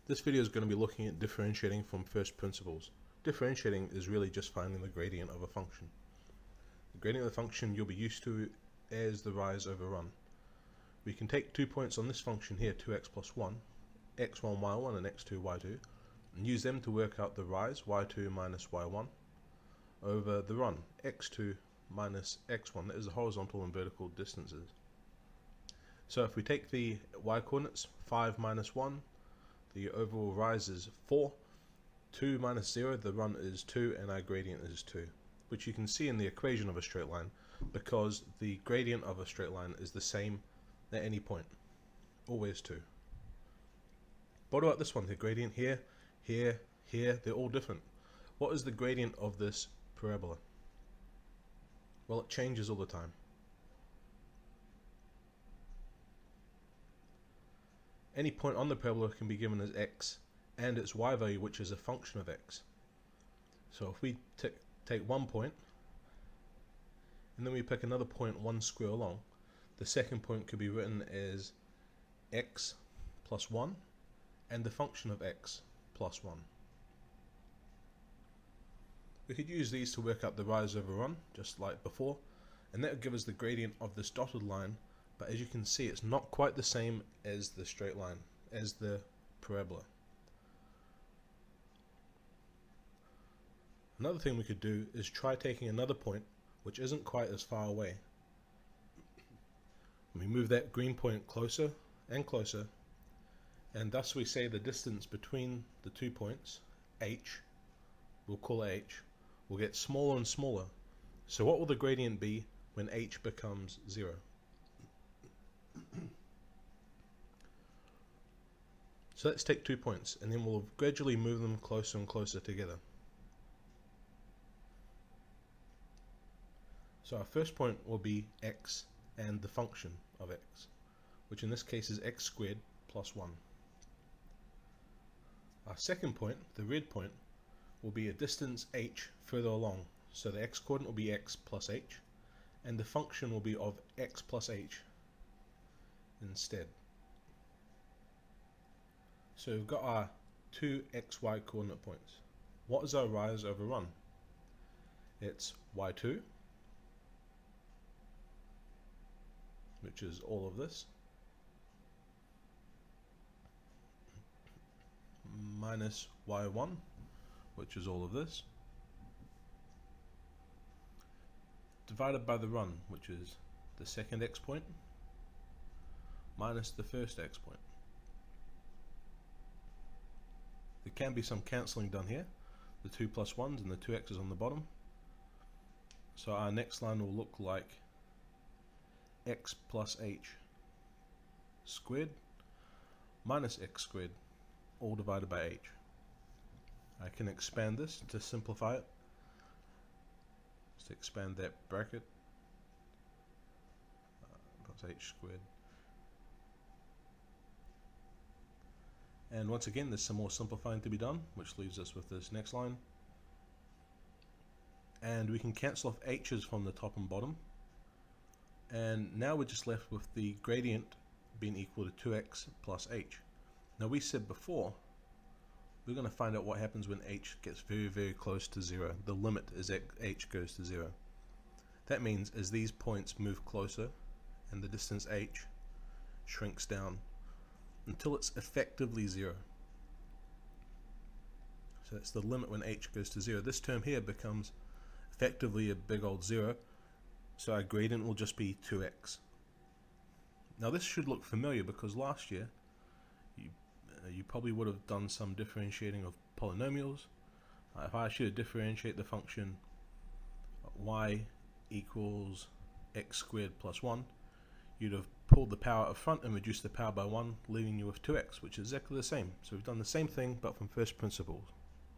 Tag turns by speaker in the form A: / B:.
A: This video is going to be looking at differentiating from first principles. Differentiating is really just finding the gradient of a function. The gradient of the function you'll be used to as the rise over run. We can take 2 points on this function here, 2x plus 1, x1, y1 and x2, y2, and use them to work out the rise, y2 minus y1, over the run, x2 minus x1. That is the horizontal and vertical distances. So if we take the y coordinates, 5 minus 1, the overall rise is 4, 2 minus 0, the run is 2, and our gradient is 2, which you can see in the equation of a straight line, because the gradient of a straight line is the same at any point, always 2. But what about this one, the gradient here, here, here, they're all different. What is the gradient of this parabola? Well, it changes all the time. Any point on the parabola can be given as x and its y value, which is a function of x. So if we take 1 point and then we pick another point 1 square along, the second point could be written as x plus 1 and the function of x plus 1. We could use these to work out the rise over run, just like before, and that would give us the gradient of this dotted line. But as you can see, it's not quite the same as the straight line, as the parabola. Another thing we could do is try taking another point which isn't quite as far away. We move that green point closer and closer, and thus we say the distance between the 2 points, h, we'll call it h, will get smaller and smaller. So what will the gradient be when h becomes 0? So let's take 2 points and then we'll gradually move them closer and closer together. So our first point will be x and the function of x, which in this case is x squared plus 1. Our second point, the red point, will be a distance h further along. So the x coordinate will be x plus h and the function will be of x plus h instead. So we've got our 2 xy coordinate points. What is our rise over run? It's y2, which is all of this, minus y1, which is all of this, divided by the run, which is the second x point, minus the first x point. There can be some cancelling done here, the 2 plus 1s and the 2x's on the bottom. So our next line will look like x plus h squared minus x squared, all divided by h. I can expand this to simplify it. Just expand that bracket, plus h squared. And once again, there's some more simplifying to be done, which leaves us with this next line. And we can cancel off h's from the top and bottom. And now we're just left with the gradient being equal to 2x plus h. Now we said before, we're going to find out what happens when h gets very, very close to 0. The limit is h goes to 0. That means as these points move closer and the distance h shrinks down until it's effectively 0. So that's the limit when h goes to 0. This term here becomes effectively a big old 0, so our gradient will just be 2x. Now this should look familiar because last year you probably would have done some differentiating of polynomials. If I asked you to differentiate the function y equals x squared plus 1, you'd have pulled the power up front and reduced the power by 1, leaving you with 2x, which is exactly the same. So we've done the same thing but from first principles.